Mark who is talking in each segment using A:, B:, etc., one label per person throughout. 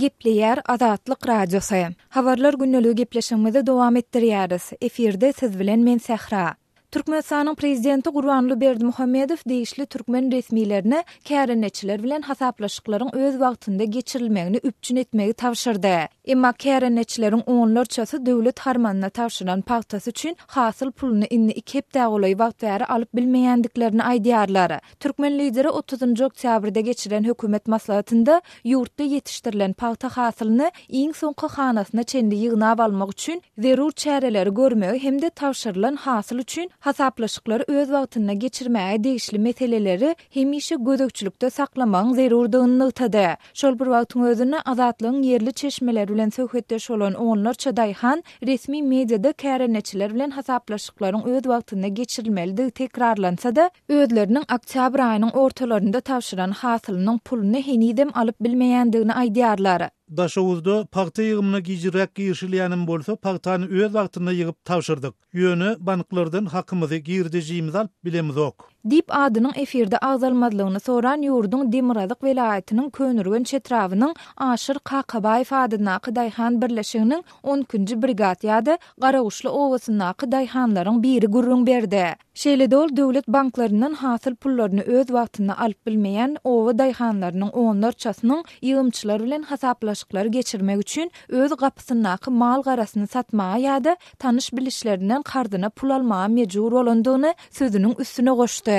A: Gepleýär Azatlyk radiosu. Habarlar günnäli gepleşigimizi dowam etdirýäris. Eferde siz bilen men Sähra. Türkmenistanyň prezidenti Gurbanly Berdimuhammedow değişli türkmen resmiýlerine kärenetçiler bilen hasaplaşyklaryň öz wagtynda geçirilmegini üpçün etmegi tawşyrdy. Emma kärenetçileriň onlarçasy döwlet harmanyna tawşyran paýtasy üçin hasyl puluny inni 2 hepde goly wagt bäri alyp bilmeýändiklerini aýdýarlar. Türkmen lideri 30 oktýabrda geçiren hökümet maslahatynda ýurtda ýetişdirilen paýta hasylyny iň soňky hanasyna çendi ýygnap almak üçin zerur çäreleri görmegi hemde tawşyrylan hasyl üçin hasaplaşyklary öz wagtyna geçirmäge değişli meseleleri hemişe gözükçülükde saklamagyň zerurdygyny ýytady. Şol bir wagtyň özüne azatlygyň yerli çeşmeler bilen söhbetdeş bolan onlarça daýhan resmi mediada kärenetçiler bilen hasaplaşyklaryň öz wagtyna geçirilmeligi tekrarlansa-da, özleriniň oktyabr aýynyň ortalarynda tawşyran hasylynyň puluny henidem alyp bilmeýändigini aýdýarlar.
B: Daşowuzda paýta ýygymyna gijirek girşilýänim bolsa, paýtany öz wagtyna ýygyp tawşyrdyk. Ýöne banklardan hakymyzy girdejimiz alyp bilemizok.
A: Dip adynyň eferde agzalmadlygyny soran ýurdun Demirazyk welaýatynyň Könürgen çetrawynyň Aşyr Kakabaýew adynaky daýhan birleşiginiň 10-nji brigad ýa-da Garaguşly owasynaky daýhanlaryň biri gurrun berdi. Şeýle dol döwlet banklarynyň hasyl pullaryny öz wagtyna alyp bilmeýän owa daýhanlarynyň onlarçasynyň ýygymçylar bilen hasaplaşyklary geçirmek üçin öz gapysynaky mal garasyny satmaga ýa-da tanyş bilişlerinden kardyna pul almaga mejbur bolandygyny sözüniň üstüne goşdy.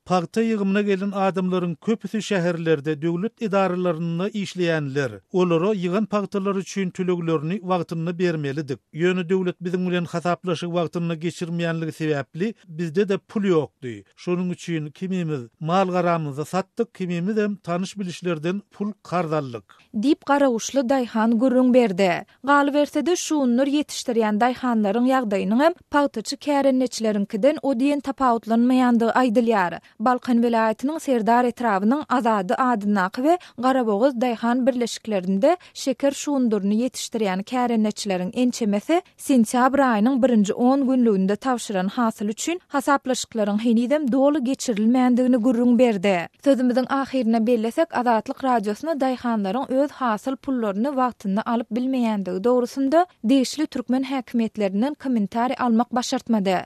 B: Paýta ýygymyna gelen adamlaryň köpüsi şäherlerde döwlet idaralaryny işleýänler. Olara ýygan paýtalar üçin töleglerini wagtyna bermelidik. Ýöne döwlet biziň bilen hasaplaşyk wagtyna geçirmeýänligi sebäpli bizde de pul ýokdy. Şonuň üçin kimimiz mal garamyzy satdyk, kimimiz hem tanyş bilişlerden pul kardallyk.
A: Dip Garaguşly daýhan gurrun berdi. Galy bersede şuunlar ýetişdirýän daýhanlaryň ýagdaýynyň hem paýtaçy kärenetçilerinkiden o diýen tapawutlanmaýandygy aýdylýar. Balkan welaýatynyň Serdar etrawynyň Azady adynaky we Garaboğaz daýhan birleşiklerinde şeker şuunduryny ýetişdirýän kärenetçileriň ençemesi sentyabr aýynyň 1-nji 10 günlüğünde tawşyran hasyl üçin hasaplaşyklaryň henidem dolu geçirilmeýändigini gurrun berdi. Sözümiziň ahirine bellesek, Azatlyk radiosuna daýhanlaryň öz hasyl pullaryny wagtyna alyp bilmeýändigi dogrusunda değişli türkmen häkimetlerinden komentari almak başartmady.